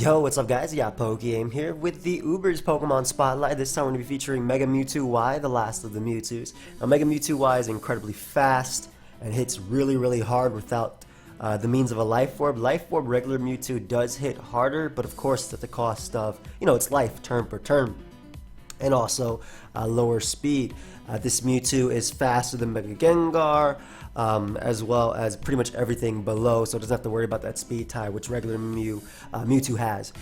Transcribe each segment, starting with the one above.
Yo, what's up guys? Yeah, PokeaimMD here with the Uber's Pokemon Spotlight. This time we're going to be featuring Mega Mewtwo Y, the last of the Mewtwo's. Now Mega Mewtwo Y is incredibly fast and hits really hard without the means of a Life Orb. Life Orb regular Mewtwo does hit harder, but of course at the cost of, its life turn per turn. And also lower speed. This Mewtwo is faster than Mega Gengar, as well as pretty much everything below, so it doesn't have to worry about that speed tie, which regular Mewtwo has.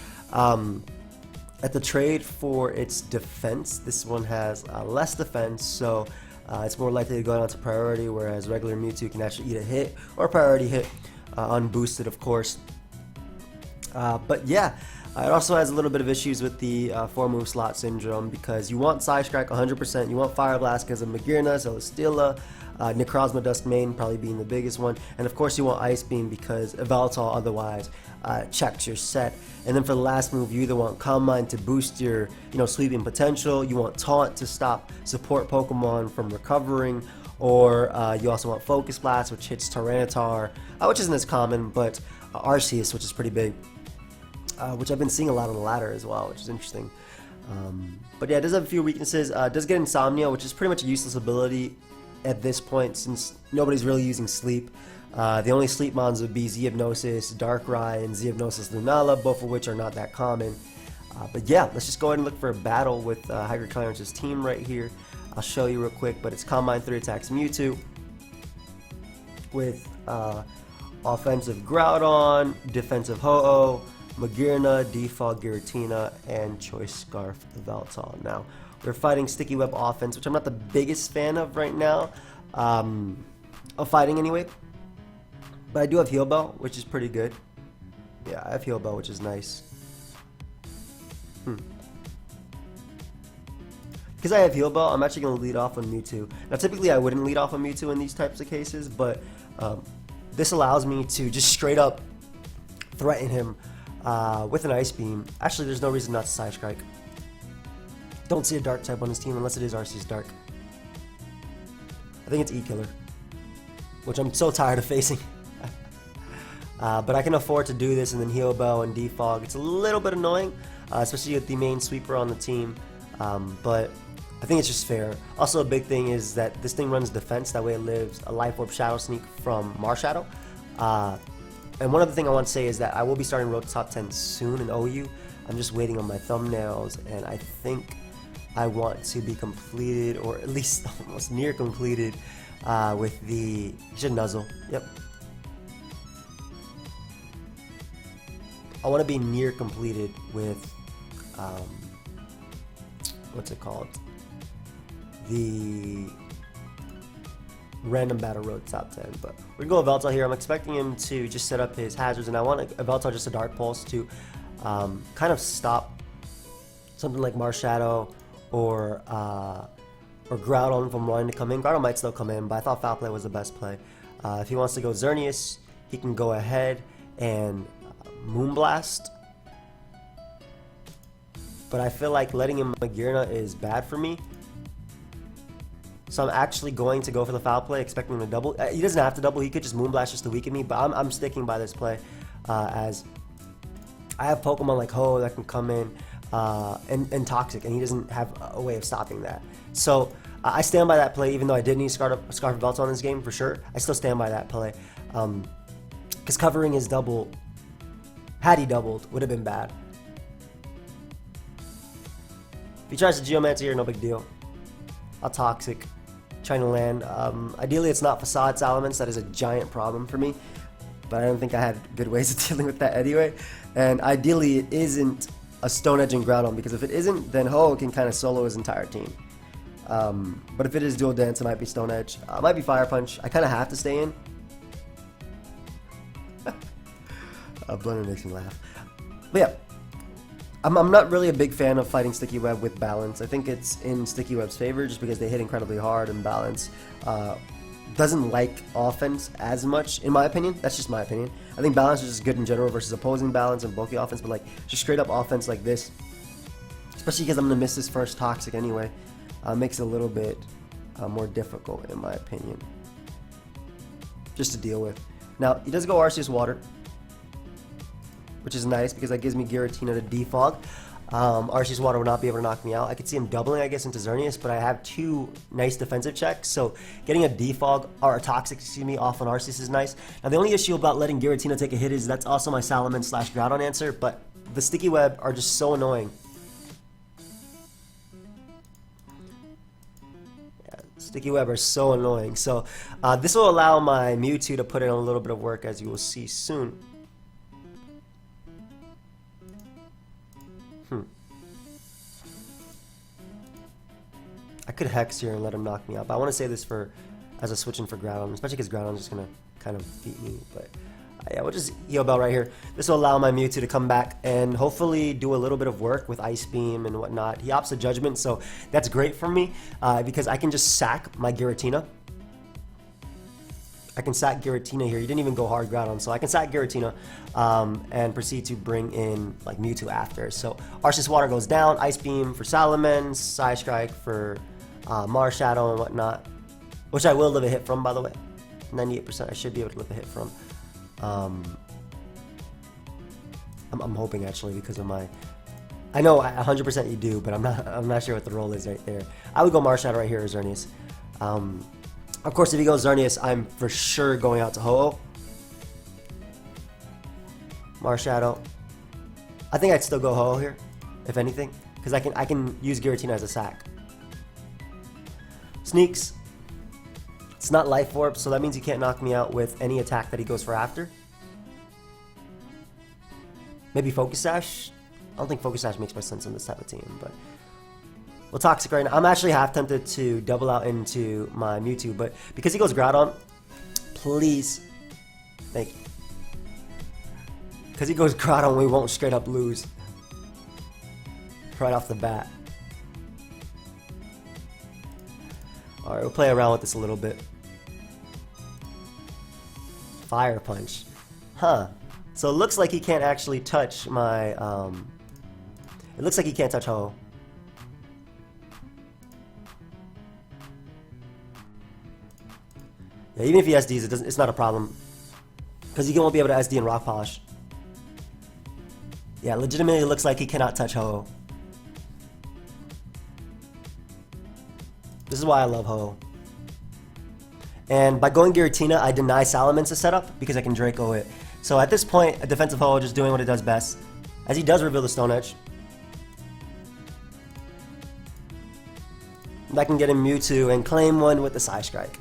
At the trade for its defense, this one has less defense, so it's more likely to go down to priority, whereas regular Mewtwo can actually eat a hit, or a priority hit, unboosted of course. But yeah. It also has a little bit of issues with the 4-move slot syndrome, because you want Psy Strike 100%, you want Fire Blast because of Magearna, Celesteela, Necrozma Dust Main probably being the biggest one, and of course you want Ice Beam because Yveltal otherwise checks your set. And then for the last move, you either want Calm Mind to boost your sweeping potential, you want Taunt to stop support Pokemon from recovering, or you also want Focus Blast, which hits Tyranitar, which isn't as common, but Arceus, which is pretty big. Which I've been seeing a lot on the ladder as well, which is interesting. But yeah, it does have a few weaknesses. It does get Insomnia, which is pretty much a useless ability at this point since nobody's really using Sleep. The only Sleep mons would be Z-Hypnosis, Darkrai, and Z-Hypnosis Lunala, both of which are not that common. But yeah, let's just go ahead and look for a battle with Hydro Clarence's team right here. I'll show you real quick, but it's Calm Mind 3 attacks Mewtwo with offensive Groudon, defensive Ho-Oh, Magearna, Defog, Giratina, and Choice Scarf Yveltal. Now, we're fighting Sticky Web offense, which I'm not the biggest fan of right now, of fighting anyway. But I do have Heal Bell, which is pretty good. Yeah, I have Heal Bell, which is nice. Because I have Heal Bell, I'm actually going to lead off on Mewtwo. Now, typically I wouldn't lead off on Mewtwo in these types of cases, but this allows me to just straight up threaten him with an Ice Beam. Actually, there's no reason not to Psy Strike. Don't see a Dark type on his team unless it is Arceus Dark. I think it's E-Killer, which I'm so tired of facing. But I can afford to do this and then Heal Bell and Defog. It's a little bit annoying, especially with the main sweeper on the team, but I think it's just fair. Also, a big thing is that this thing runs defense, that way it lives a Life Orb Shadow Sneak from Marshadow. And one other thing I want to say is that I will be starting Road to Top 10 soon in OU. I'm just waiting on my thumbnails, and I think I want to be completed, or at least almost near completed, with the Nuzzle. Yep. I want to be near completed with, what's it called? The random battle road top 10, but we're gonna go Yveltal here. I'm expecting him to just set up his hazards, and I want Yveltal just a Dark Pulse to kind of stop something like Marshadow or Groudon from wanting to come in. Groudon might still come in, but I thought Foul Play was the best play. If he wants to go Xerneas, he can go ahead and Moonblast, but I feel like letting him Magearna is bad for me. So I'm actually going to go for the Foul Play, expecting him to double. He doesn't have to double, he could just Moonblast just to weaken me, but I'm sticking by this play, as I have Pokemon like Ho that can come in and Toxic, and he doesn't have a way of stopping that. So I stand by that play, even though I did need Scarf Yveltal in this game for sure. I still stand by that play, because covering his double, had he doubled, would have been bad. If he tries to Geomancer here, no big deal. I'll Toxic. Trying to land. Ideally, it's not Facade Salamence. That is a giant problem for me, but I don't think I had good ways of dealing with that anyway. And ideally, it isn't a Stone Edge and Groudon, because if it isn't, then Ho can kind of solo his entire team. But if it is Dual Dance, it might be Stone Edge. It might be Fire Punch. I kind of have to stay in. Blender makes me laugh. But yeah. I'm not really a big fan of fighting Sticky Web with Balance. I think it's in Sticky Web's favor just because they hit incredibly hard, and Balance doesn't like offense as much, in my opinion. That's just my opinion. I think Balance is just good in general versus opposing Balance and bulky offense, but like just straight up offense like this, especially because I'm going to miss this first Toxic anyway, makes it a little bit more difficult, in my opinion, just to deal with. Now, he does go Arceus Water, which is nice because that gives me Giratina to defog. Arceus Water will not be able to knock me out. I could see him doubling, I guess, into Xerneas, but I have 2 nice defensive checks, so getting a defog, or a toxic, excuse me, off on Arceus is nice. Now, the only issue about letting Giratina take a hit is that's also my Salamence / Groudon answer, but the Sticky Web are just so annoying. Yeah, Sticky Web are so annoying. So this will allow my Mewtwo to put in a little bit of work, as you will see soon. I could Hex here and let him knock me out, but I want to save this for as a switch in for Groudon, especially because Groudon's just going to kind of beat me. But yeah, we'll just Heal Bell right here. This will allow my Mewtwo to come back and hopefully do a little bit of work with Ice Beam and whatnot. He opts a Judgment, so that's great for me because I can just sack my Giratina. I can sack Giratina here. He didn't even go hard Groudon, so I can sack Giratina and proceed to bring in like Mewtwo after. So Arceus Water goes down, Ice Beam for Salamence, Side Strike for Marshadow and whatnot, which I will live a hit from, by the way. 98%, I should be able to live a hit from. I'm hoping actually because of my. I know 100% you do, but I'm not sure what the roll is right there. I would go Marshadow right here or Xerneas. Of course, if he goes Xerneas, I'm for sure going out to Ho-Oh. Marshadow. I think I'd still go Ho-Oh here, if anything, because I can use Giratina as a sack. Sneaks. It's not Life Orb, so that means he can't knock me out with any attack that he goes for after. Maybe Focus Sash? I don't think Focus Sash makes much sense in this type of team, but... Well, Toxic right now. I'm actually half tempted to double out into my Mewtwo, but because he goes Groudon, please. Thank you. Because he goes Groudon, we won't straight up lose. Right off the bat. Alright, we'll play around with this a little bit. Fire Punch. Huh. So it looks like he can't actually touch my, it looks like he can't touch Ho-Oh. Yeah, even if he SDs, it's not a problem. Because he won't be able to SD and Rock Polish. Yeah, legitimately it looks like he cannot touch Ho-Oh. This is why I love Ho-Oh. And by going Giratina, I deny Salamence's setup because I can Draco it. So at this point, a defensive Ho-Oh just doing what it does best. As he does reveal the Stone Edge. That can get him Mewtwo and claim one with the Psy Strike.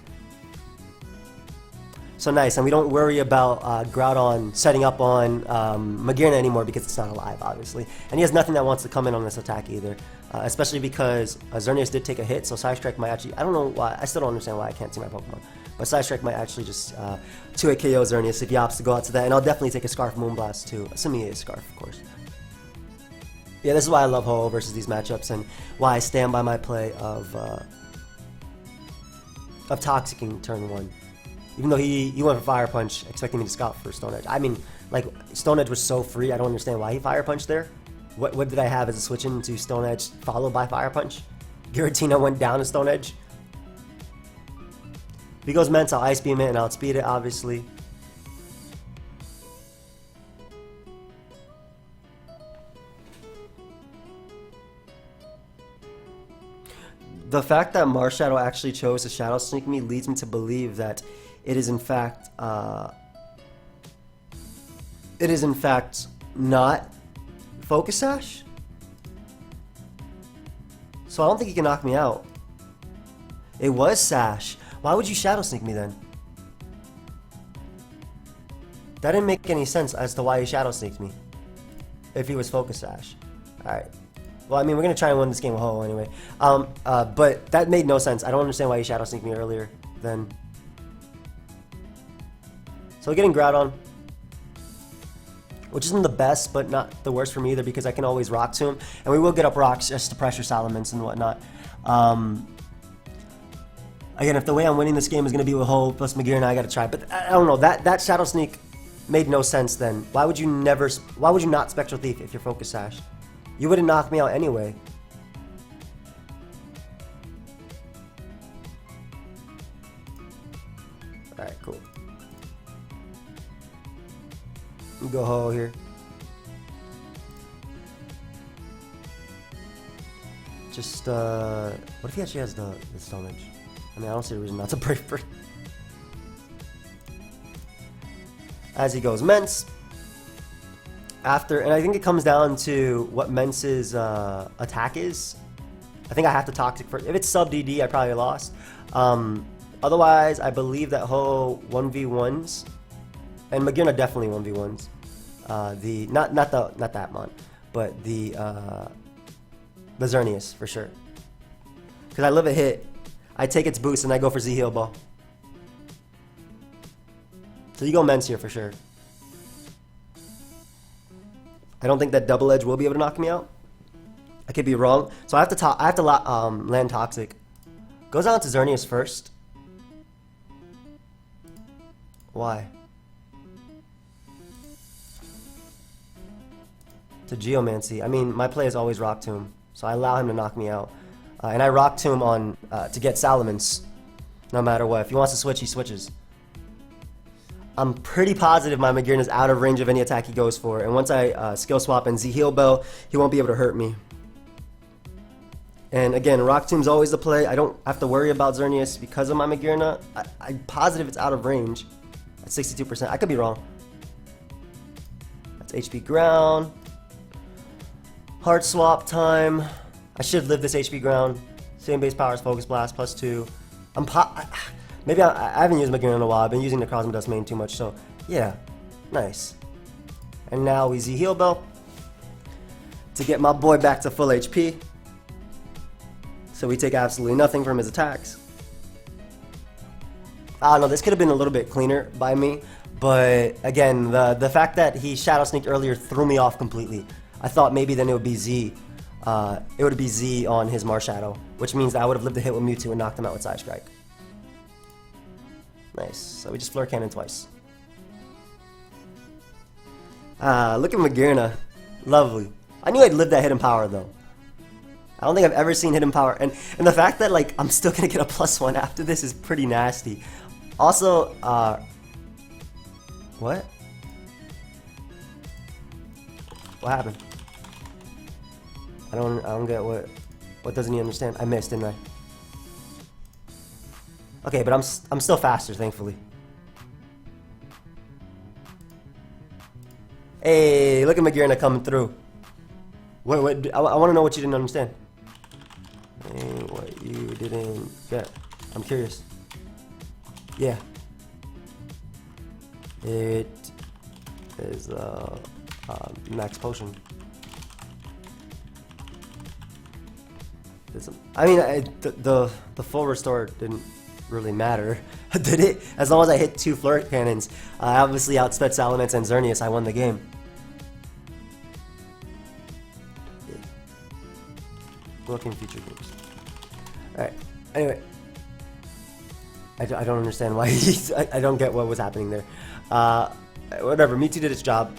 So nice, and we don't worry about Groudon setting up on Magearna anymore because it's not alive, obviously. And he has nothing that wants to come in on this attack either. Especially because Xerneas did take a hit, so Psy Strike might actually... I don't know why, I still don't understand why I can't see my Pokemon. But Psy Strike might actually just 2-hit KO Xerneas if he opts to go out to that. And I'll definitely take a Scarf Moonblast too, assuming he is Scarf, of course. Yeah, this is why I love Ho-Oh versus these matchups and why I stand by my play of Toxicking turn 1. Even though he went for Fire Punch, expecting me to scout for Stone Edge. I mean, like, Stone Edge was so free, I don't understand why he Fire Punched there. What did I have as a switch into Stone Edge followed by Fire Punch? Giratina went down to Stone Edge. If he goes Mence, I'll Ice Beam it and I'll outspeed it, obviously. The fact that Marshadow actually chose to Shadow Sneak me leads me to believe that it is in fact not Focus Sash. So I don't think he can knock me out. It was Sash. Why would you Shadow Sneak me then? That didn't make any sense as to why he Shadow Sneaked me. If he was Focus Sash. Alright. Well, I mean, we're going to try and win this game with Ho-Oh anyway. But that made no sense. I don't understand why he Shadow Sneaked me earlier then. So getting Groudon, which isn't the best, but not the worst for me either because I can always Rock to him. And we will get up Rocks just to pressure Salamence and whatnot. Again, if the way I'm winning this game is going to be with Ho-Oh plus Magearna, I got to try. But I don't know, that Shadow Sneak made no sense then. Why would you not Spectral Thief if you're Focus Sash? You wouldn't knock me out anyway. Alright, cool. Go Ho-Oh here. Just, what if he actually has the Stone Edge? I mean, I don't see a reason not to Brave Bird. As he goes Mence. After, and I think it comes down to what Mence's attack is. I think I have to Toxic first. If it's sub DD, I probably lost. Otherwise, I believe that Ho 1v1s, and Magearna definitely 1v1s. Not that mon, but the Xerneas for sure. Because I live a hit, I take its boost and I go for Z Heal Ball. So you go Mence here for sure. I don't think that Double Edge will be able to knock me out. I could be wrong. So I have to land Toxic. Goes on to Xerneas first. Why? To Geomancy. I mean, my play is always Rock Tomb, so I allow him to knock me out. And I Rock Tomb on to get Salamence, no matter what. If he wants to switch, he switches. I'm pretty positive my Magearna is out of range of any attack he goes for, and once I skill swap and Z Heal Bell, he won't be able to hurt me. And again, Rock Tomb's always the play. I don't have to worry about Xerneas because of my Magearna. I'm positive it's out of range at 62%. I could be wrong. That's HP Ground. Heart swap time. I should live this HP Ground. Same base power as Focus Blast, +2. Maybe I haven't used Magearna in a while. I've been using the Cosmodust main too much, so yeah, nice. And now we Z Heal Bell to get my boy back to full HP. So we take absolutely nothing from his attacks. I don't know, this could have been a little bit cleaner by me, but again, the fact that he Shadow Sneaked earlier threw me off completely. I thought maybe then it would be Z. It would be Z on his Marshadow, which means that I would have lived a hit with Mewtwo and knocked him out with Side Strike. Nice. So we just Flare Cannon twice. Look at Magearna. Lovely. I knew I'd live that Hidden Power though. I don't think I've ever seen Hidden Power, and the fact that like I'm still gonna get a +1 after this is pretty nasty. Also, what? What happened? I don't get what doesn't he understand? I missed, didn't I? Okay, but I'm still faster, thankfully. Hey, look at Magearna coming through. What? I want to know what you didn't understand. Hey, what you didn't get? I'm curious. Yeah. It is max potion. I mean, the full restore didn't really matter, did it? As long as I hit 2 Flare Cannons, I obviously outsped Salamence and Xerneas. I won the game. Looking future games. Alright, anyway. I don't understand why I don't get what was happening there. Whatever, Mewtwo did its job.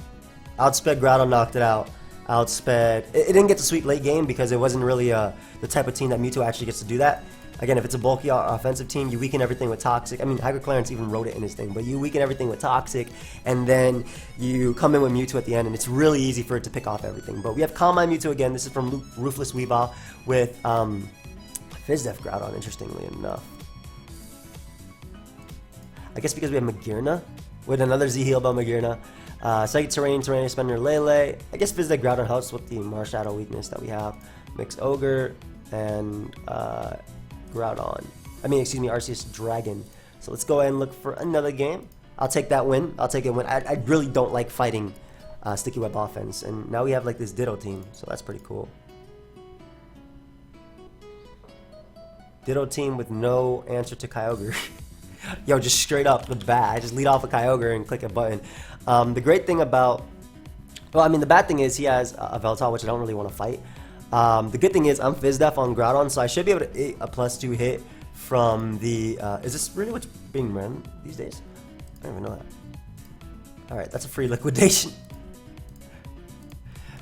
Outsped Groudon, knocked it out. Outsped. It didn't get to sweep late game because it wasn't really the type of team that Mewtwo actually gets to do that. Again, if it's a bulky offensive team, you weaken everything with Toxic. I mean, Hydro Clarence even wrote it in his thing, but you weaken everything with Toxic, and then you come in with Mewtwo at the end, and it's really easy for it to pick off everything. But we have Calm Mind Mewtwo again. This is from Ruthless Weavile with Fizdef Groudon, interestingly enough. I guess because we have Magearna with another Z Heal Bell Magearna. Psychic Terrain, Terrain Spender, Lele. I guess Fizdef Groudon helps with the Marshadow weakness that we have. Mix Ogre and Groudon. I mean, excuse me, Arceus Dragon. So let's go ahead and look for another game. I'll take that win. I'll take a win. I really don't like fighting Sticky Web offense. And now we have like this Ditto team. So that's pretty cool. Ditto team with no answer to Kyogre. Yo, just straight up the bat. I just lead off a Kyogre and click a button. The great thing about... Well, I mean, the bad thing is he has a Veltal, which I don't really want to fight. The good thing is I'm Fizdef on Groudon, so I should be able to hit a +2 hit from the... is this really what's being ran these days? I don't even know that. Alright, that's a free liquidation.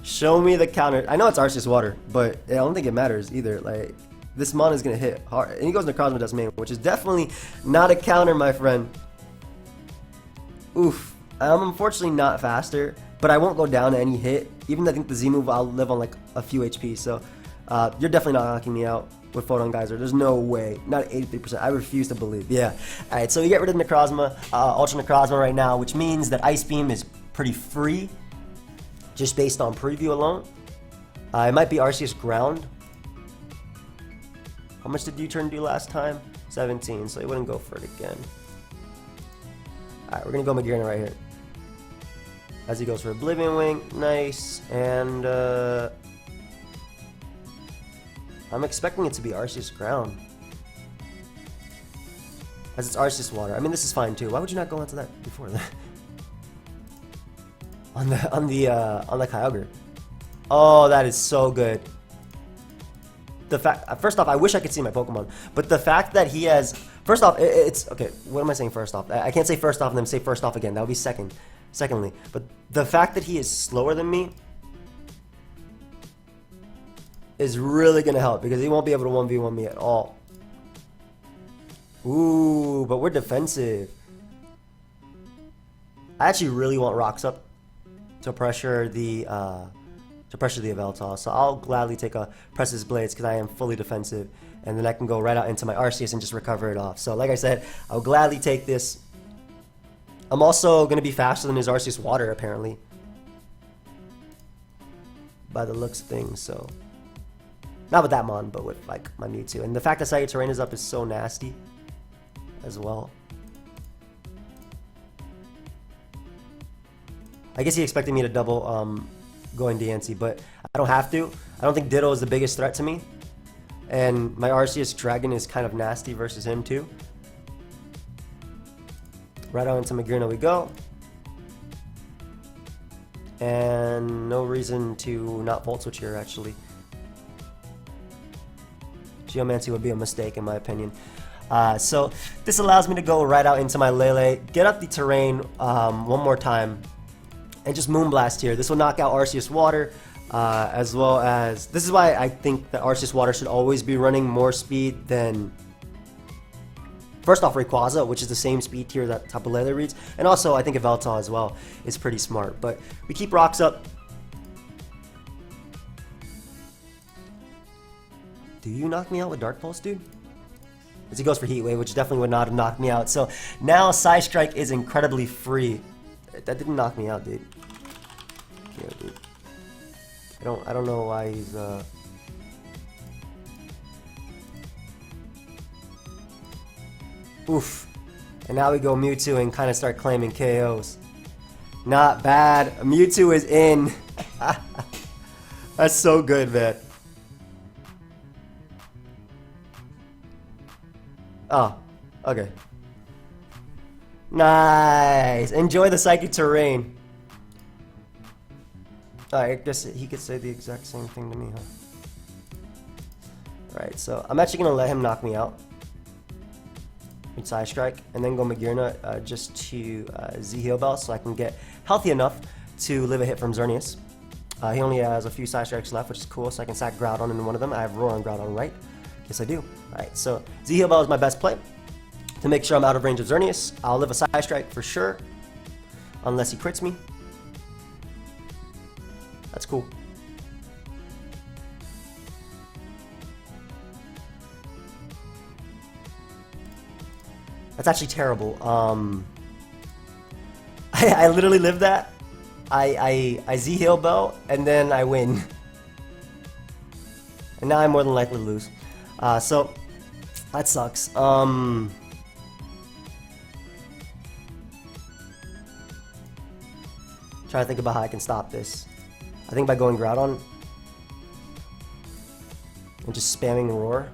Show me the counter. I know it's Arceus Water, but I don't think it matters either. Like, this mon is going to hit hard. And he goes into Cosmodust main, which is definitely not a counter, my friend. Oof. I'm unfortunately not faster, but I won't go down to any hit. Even though I think the Z move I'll live on like a few HP, so You're definitely not knocking me out with Photon Geyser. There's no way. Not 83%. I refuse to believe. Yeah. Alright, so we get rid of Necrozma, Ultra Necrozma right now, which means that Ice Beam is pretty free, just based on preview alone. It might be Arceus Ground. How much did U-turn do last time? 17, so he wouldn't go for it again. Alright, we're gonna go Magearna right here. As he goes for Oblivion Wing, nice, and I'm expecting it to be Arceus Ground. As it's Arceus Water. I mean, this is fine too. Why would you not go into that before that? on the Kyogre. Oh, that is so good. The fact, first off, I wish I could see my Pokemon, but the fact that he has, first off, it's okay. What am I saying? First off, I can't say first off and then say first off again. That would be secondly, but the fact that he is slower than me is really gonna help because he won't be able to 1v1 me at all. Ooh, but we're defensive. I actually really want Rocks Up to pressure the Yveltal, so I'll gladly take a Press Blades because I am fully defensive, and then I can go right out into my Arceus and just recover it off. So like I said, I'll gladly take this. I'm also going to be faster than his Arceus Water apparently, by the looks of things. So not with that Mon, but with like my Mewtwo, and the fact that Psychic Terrain is up is so nasty as well. I guess he expected me to double going Diancie, but I don't have to. I don't think Ditto is the biggest threat to me, and my Arceus Dragon is kind of nasty versus him too. Right on into Magearna we go, and no reason to not Volt Switch here actually. Geomancy would be a mistake in my opinion. So this allows me to go right out into my Lele, get up the terrain one more time, and just Moonblast here. This will knock out Arceus Water, as well as, this is why I think that Arceus Water should always be running more speed than, first off, Rayquaza, which is the same speed tier that Tapu Lele reads, and also I think Yveltal as well is pretty smart. But we keep Rocks Up. Do you knock me out with Dark Pulse, dude? As he goes for Heat Wave, which definitely would not have knocked me out. So now Psy Strike is incredibly free. That didn't knock me out, dude. Yeah, dude. I don't know why he's Oof. And now we go Mewtwo and kind of start claiming KOs. Not bad. Mewtwo is in. That's so good, man. Oh, okay. Nice. Enjoy the Psychic Terrain. I guess he could say the exact same thing to me, huh? Alright, so I'm actually going to let him knock me out with Psy Strike, and then go Magearna just to Z-Heal Bell so I can get healthy enough to live a hit from Xerneas. He only has a few Psy Strikes left, which is cool, so I can sack Groudon into one of them. I have Roar on Groudon, right? Yes, I do. Alright, so Z-Heal Bell is my best play to make sure I'm out of range of Xerneas. I'll live a Psy Strike for sure, unless he crits me. That's cool. That's actually terrible. I literally lived that. I Z-Heal Bell, and then I win. And now I'm more than likely to lose. So, that sucks. Trying to think about how I can stop this. I think by going Groudon and just spamming Roar.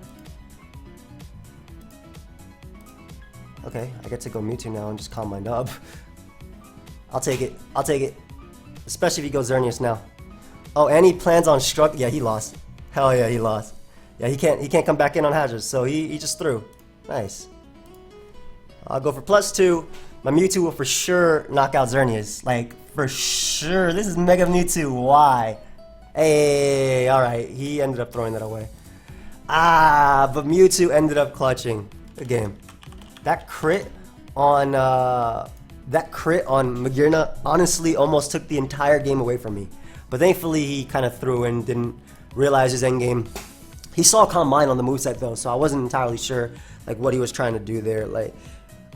Okay, I get to go Mewtwo now and just calm my nub. I'll take it. I'll take it. Especially if he goes Xerneas now. Oh, and he plans on Struck. Yeah, he lost. Hell yeah, he lost. Yeah, he can't come back in on Hazards, so he just threw. Nice. I'll go for +2. My Mewtwo will for sure knock out Xerneas. Like, for sure. This is Mega Mewtwo. Why? Hey, alright. He ended up throwing that away. But Mewtwo ended up clutching the game. That crit on Magearna honestly almost took the entire game away from me. But thankfully he kind of threw and didn't realize his endgame. He saw Calm Mind on the moveset though, so I wasn't entirely sure like what he was trying to do there. Like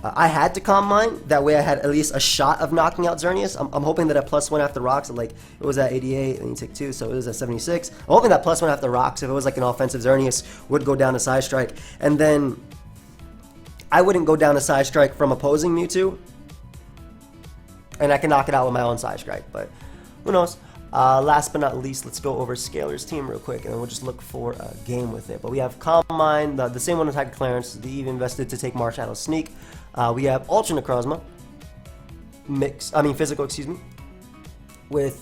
I had to Calm Mind, that way I had at least a shot of knocking out Xerneas. I'm hoping that at +1 after rocks, like it was at 88 and you take 2, so it was at 76. I'm hoping that +1 after rocks, if it was like an offensive Xerneas, would go down to Side Strike, and then I wouldn't go down to Side Strike from opposing Mewtwo, and I can knock it out with my own Side Strike, but who knows. Last but not least, let's go over Scalar's team real quick, and then we'll just look for a game with it. But we have Calm Mind, the same one as Tiger Clarence, the Eve invested to take Marshadow Sneak. We have Ultra Necrozma, Physical, excuse me, with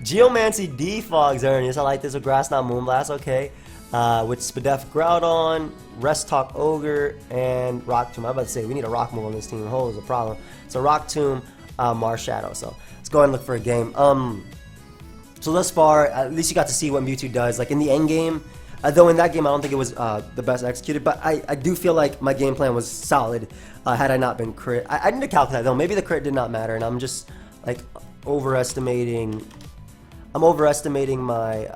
Geomancy Defog Xerneas. I like this with Grass Knot Moonblast, okay. With Spadef Groudon, Rest Talk Ogre, and Rock Tomb. I'm about to say, we need a rock move on this team. Hole is a problem. So Rock Tomb, Marshadow. So let's go ahead and look for a game. So thus far, at least you got to see what Mewtwo does. Like in the end game, though in that game I don't think it was the best executed, but I do feel like my game plan was solid had I not been crit. I need to calculate though. Maybe the crit did not matter, and I'm just like overestimating. I'm overestimating my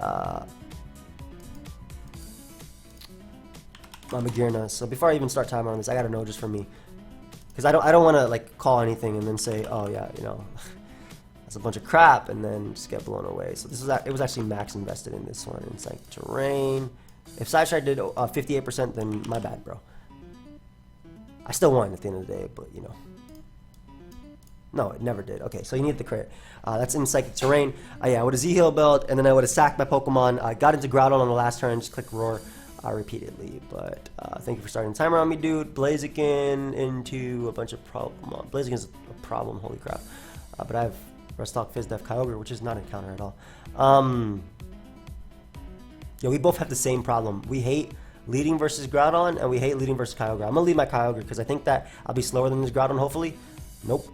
my Magearna. So before I even start timer on this, I gotta know just for me, because I don't want to like call anything and then say, oh yeah, you know. It's a bunch of crap and then just get blown away. So this is it was actually max invested in this one. It's like terrain. If Sideshine did 58%, then my bad, bro. I still won at the end of the day, but you know. No, it never did. Okay, so you need the crit. That's in Psychic Terrain. Yeah, I would have Z-Heal built, and then I would have sacked my Pokemon. I got into Groudon on the last turn, just click Roar repeatedly. But thank you for starting the timer on me, dude. Blaziken into a bunch of problem. Blaziken's a problem, holy crap. But I have Restock Fizz Def Kyogre, which is not a counter at all. Yeah, we both have the same problem. We hate leading versus Groudon, and we hate leading versus Kyogre. I'm gonna lead my Kyogre because I think that I'll be slower than this Groudon, hopefully. Nope.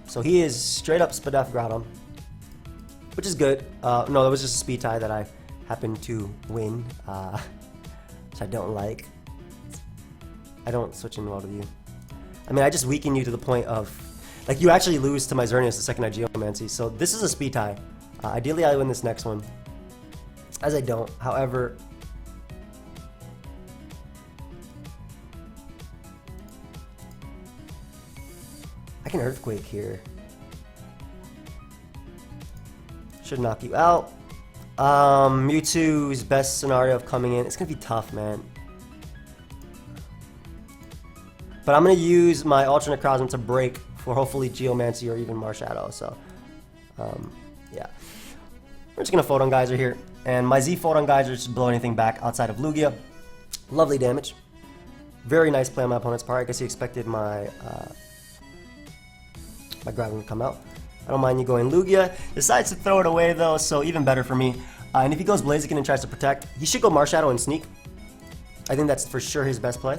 So he is straight up Spadef Groudon, which is good. No, that was just a speed tie that I happened to win, which I don't like. I don't switch in well to you. I mean, I just weaken you to the point of, like, you actually lose to my Xerneas the second I Geomancy. So this is a speed tie. Ideally, I win this next one. As I don't. However, I can Earthquake here. Should knock you out. Mewtwo's best scenario of coming in. It's going to be tough, man. But I'm going to use my Ultra Necrozma to break for hopefully Geomancy or even Marshadow. So, yeah. We're just going to Photon Geyser here. And my Z Photon Geyser just blow anything back outside of Lugia. Lovely damage. Very nice play on my opponent's part. I guess he expected my my Groudon to come out. I don't mind you going Lugia. Decides to throw it away though, so even better for me. And if he goes Blaziken and tries to protect, he should go Marshadow and Sneak. I think that's for sure his best play.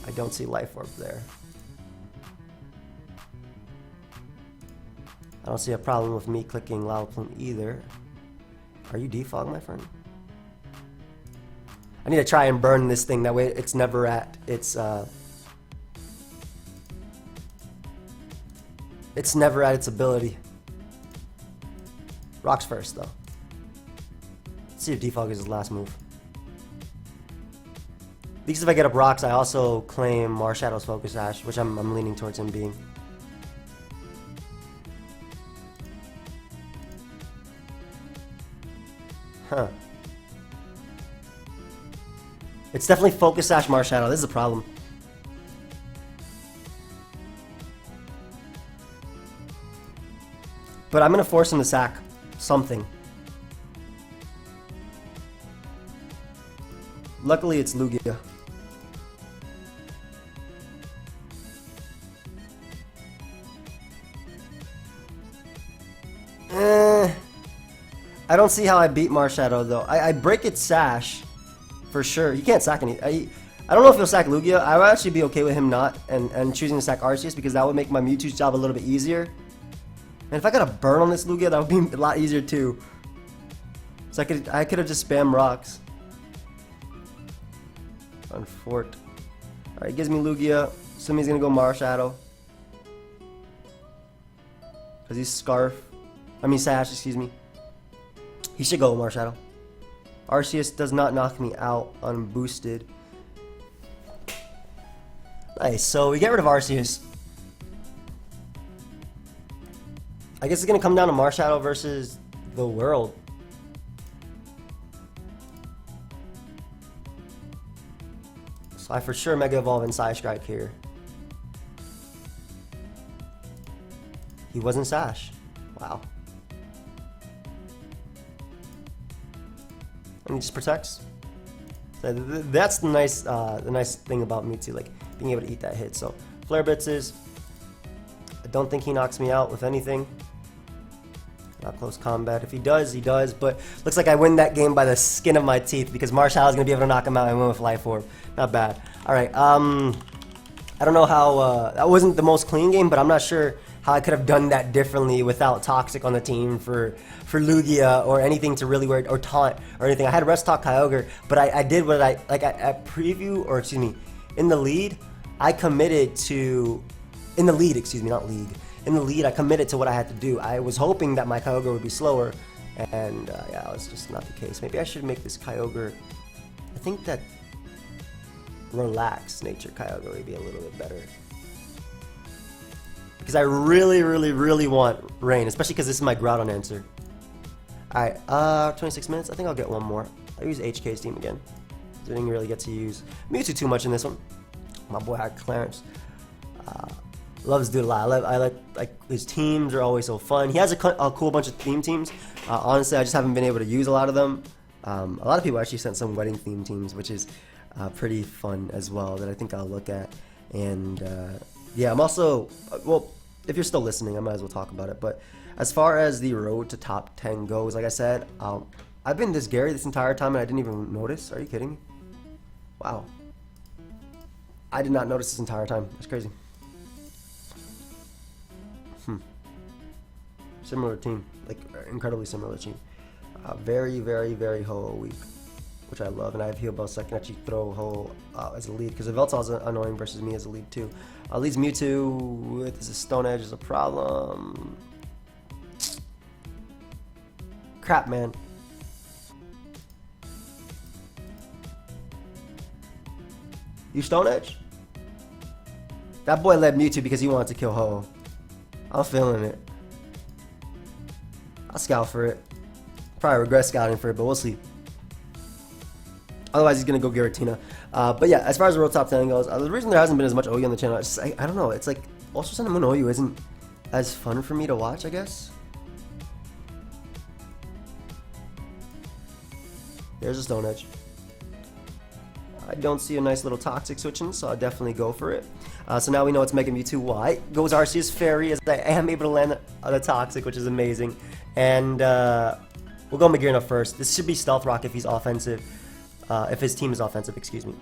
I don't see Life Orb there. I don't see a problem with me clicking Lava Plume either. Are you defog, my friend? I need to try and burn this thing, that way it's never at its never at its ability. Rocks first though. Let's see if defog is his last move. Because if I get up rocks, I also claim Marshadow's Focus Sash, which I'm leaning towards him being. Huh. It's definitely Focus Sash Marshadow. This is a problem. But I'm going to force him to sack something. Luckily, it's Lugia. I don't see how I beat Marshadow though. I break its Sash for sure. You can't sack any. I don't know if he'll sack Lugia. I would actually be okay with him not and choosing to sack Arceus because that would make my Mewtwo's job a little bit easier. And if I got a burn on this Lugia, that would be a lot easier too. So I could have just spammed rocks. On Fort. Alright, gives me Lugia. Assuming he's gonna go Marshadow. Because he's Sash, excuse me. He should go Marshadow. Arceus does not knock me out unboosted. Nice, so we get rid of Arceus. I guess it's going to come down to Marshadow versus the world. So I for sure Mega Evolve and Psy Strike here. He wasn't Sash. Wow. And he just protects. So that's the nice thing about Mewtwo, like being able to eat that hit. So Flare Blitzes. I don't think he knocks me out with anything. Not close combat. If he does, he does. But looks like I win that game by the skin of my teeth because Marshadow is gonna be able to knock him out and win with Life Orb. Not bad. All right. I don't know how that wasn't the most clean game, but I'm not sure how I could have done that differently without Toxic on the team for Lugia or anything to really wear or taunt or anything. I had Rest Talk Kyogre, but I did what I like at preview, or excuse me, in the lead. I committed to in the lead, excuse me, not league. In the lead, I committed to what I had to do. I was hoping that my Kyogre would be slower, and yeah, that was just not the case. Maybe I should make this Kyogre. I think that relaxed nature Kyogre would be a little bit better. Because I really want rain, especially because this is my Groudon answer. Alright, 26 minutes. I think I'll get one more. I'll use HK's team again. I didn't really get to use Mewtwo too much in this one. My boy had Clarence. Loves Dude a lot. I like his teams are always so fun. He has a cool bunch of theme teams. Honestly, I just haven't been able to use a lot of them. A lot of people actually sent some wedding theme teams, which is pretty fun as well, that I think I'll look at. And yeah, I'm also, well, if you're still listening, I might as well talk about it. But as far as the road to top 10 goes, like I said, I've been this Gary this entire time and I didn't even notice. Are you kidding me? Wow. I did not notice this entire time. That's crazy. Similar team, like incredibly similar team. Very Ho weak, which I love, and I have Heal Bell, so I can actually throw Ho as a lead, because Veltal's annoying versus me as a lead too. Leads Mewtwo with this Stone Edge is a problem. Crap, man. You Stone Edge? That boy led Mewtwo because he wanted to kill Ho. I'm feeling it. I'll scout for it. Probably regret scouting for it, but we'll see. Otherwise, he's going to go Giratina. But yeah, as far as the World Top 10 goes, the reason there hasn't been as much OU on the channel, I don't know. It's like, also Sun and Moon OU isn't as fun for me to watch, I guess. There's a Stone Edge. I don't see a nice little Toxic switching, so I'll definitely go for it. So now we know it's Mega Mewtwo Y. Goes Arceus Fairy, as I am able to land on a Toxic, which is amazing. And we'll go Magearna first. This should be Stealth Rock if he's offensive. If his team is offensive, excuse me.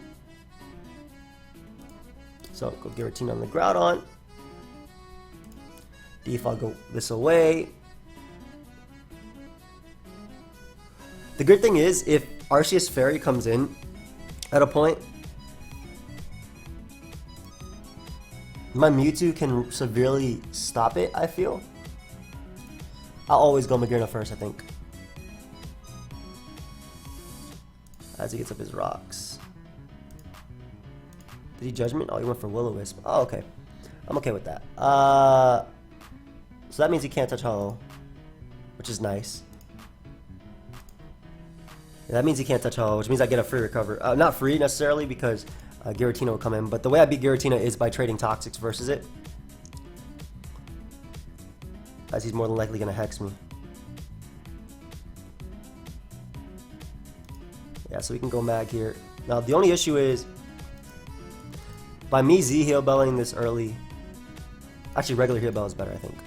So go Giratina on the Groudon. Default, go this away. The good thing is, if Arceus Fairy comes in at a point, my Mewtwo can severely stop it, I feel. I'll always go Magearna first, I think. As he gets up his rocks. Did he Judgment? Oh, he went for Will-O-Wisp. Oh, okay. I'm okay with that. So that means he can't touch Ho, which is nice. Yeah, that means he can't touch Ho, which means I get a free recover. Not free necessarily, because Giratina will come in, but the way I beat Giratina is by trading Toxics versus it. As he's more than likely going to Hex me. Yeah, so we can go Mag here. Now, the only issue is, by me Z-Heal Belling this early, actually regular Heal Bell is better, I think.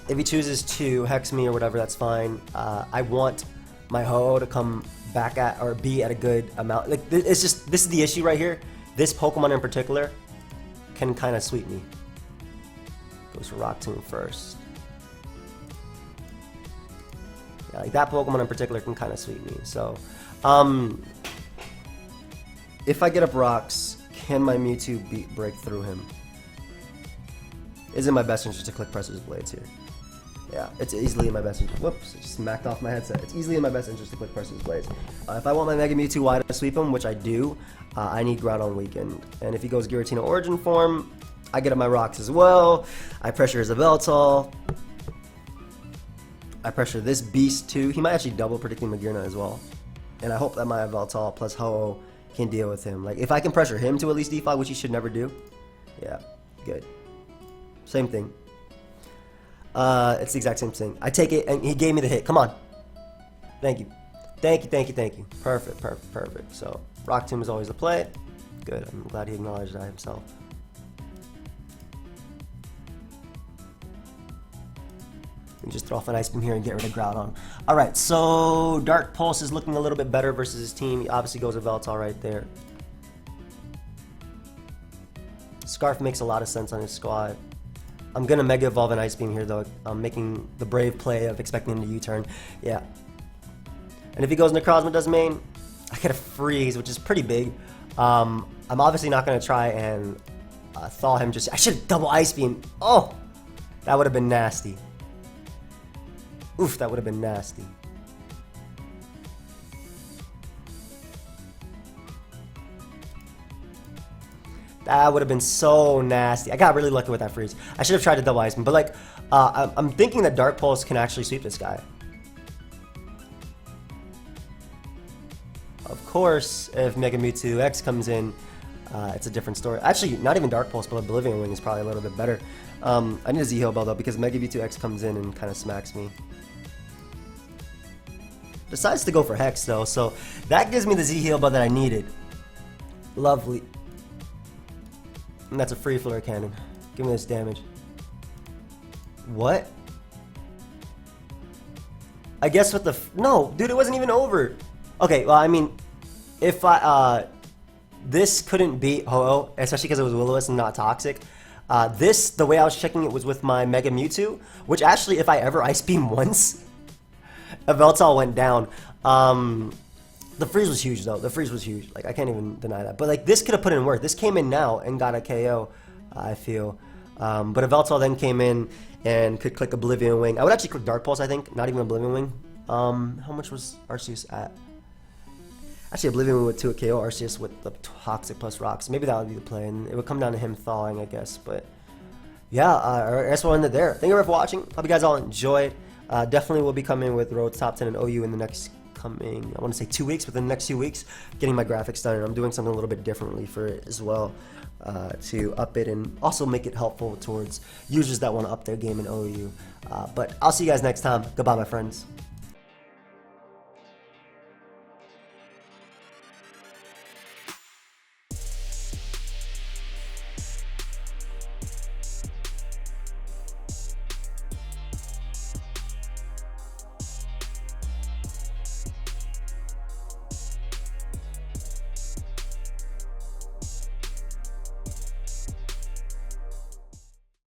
If he chooses to Hex me or whatever, that's fine. I want my Ho to come back at, or be at a good amount. Like, it's just, this is the issue right here. This Pokemon in particular can kind of sweep me. Goes for Rock Tomb first. Yeah, like that Pokemon in particular can kind of sweep me. So, if I get up rocks, can my Mewtwo break through him? It's in my best interest to click press his blades here. Yeah, it's easily in my best interest. Whoops, I just smacked off my headset. It's easily in my best interest to click press his blades. If I want my Mega Mewtwo Y to sweep him, which I do, I need Groudon Weakened. And if he goes Giratina Origin form, I get up my rocks as well. I pressure his Yveltal. I pressure this beast too. He might actually double predicting Magearna as well. And I hope that my Yveltal plus Ho-Oh can deal with him. Like, if I can pressure him to at least defog, which he should never do. Yeah, good. Same thing. It's the exact same thing. I take it, and he gave me the hit. Come on. Thank you. Thank you, thank you, thank you. Perfect, perfect, perfect. So, Rock Tomb is always the play. Good. I'm glad he acknowledged that himself. And just throw off an Ice Beam here and get rid of Groudon. Alright, so Dark Pulse is looking a little bit better versus his team. He obviously goes with Yveltal right there. Scarf makes a lot of sense on his squad. I'm going to Mega Evolve an Ice Beam here, though. I'm making the brave play of expecting him to U-turn. Yeah. And if he goes Necrozma does main, I get a freeze, which is pretty big. I'm obviously not going to try and thaw him. I should have double Ice Beam. Oh! That would have been nasty. Oof, that would have been nasty. That would have been so nasty. I got really lucky with that freeze. I should have tried to double Ice Beam, but like, I'm thinking that Dark Pulse can actually sweep this guy. Of course, if Mega Mewtwo X comes in, it's a different story. Actually, not even Dark Pulse, but Oblivion Wing is probably a little bit better. I need a Z-Heal Bell though, because Mega Mewtwo X comes in and kind of smacks me. Decides to go for Hex though, so that gives me the Z-Heal Bell that I needed. Lovely. And that's a free Flare Cannon. Give me this damage. What? I guess with the... No, dude, it wasn't even over. Okay, well, I mean, if I... this couldn't beat Ho-Oh, especially because it was Will-O-Wisp and not Toxic. This, the way I was checking it was with my Mega Mewtwo, which actually, if I ever Ice Beam once, Yveltal went down. The freeze was huge, though. The freeze was huge. Like, I can't even deny that. But, like, this could have put in work. This came in now and got a KO, I feel. But Yveltal then came in and could click Oblivion Wing. I would actually click Dark Pulse, I think. Not even Oblivion Wing. How much was Arceus at? Actually, Oblivion Wing with 2 KO, Arceus with the Toxic plus Rocks. Maybe that would be the play. And it would come down to him thawing, I guess. But, yeah, I guess we'll end it there. Thank you for watching. Hope you guys all enjoyed. Definitely will be coming with Road's Top 10 and OU in the next I want to say 2 weeks, within the next 2 weeks, getting my graphics done, and I'm doing something a little bit differently for it as well, to up it and also make it helpful towards users that want to up their game in OU. But I'll see you guys next time. Goodbye, my friends.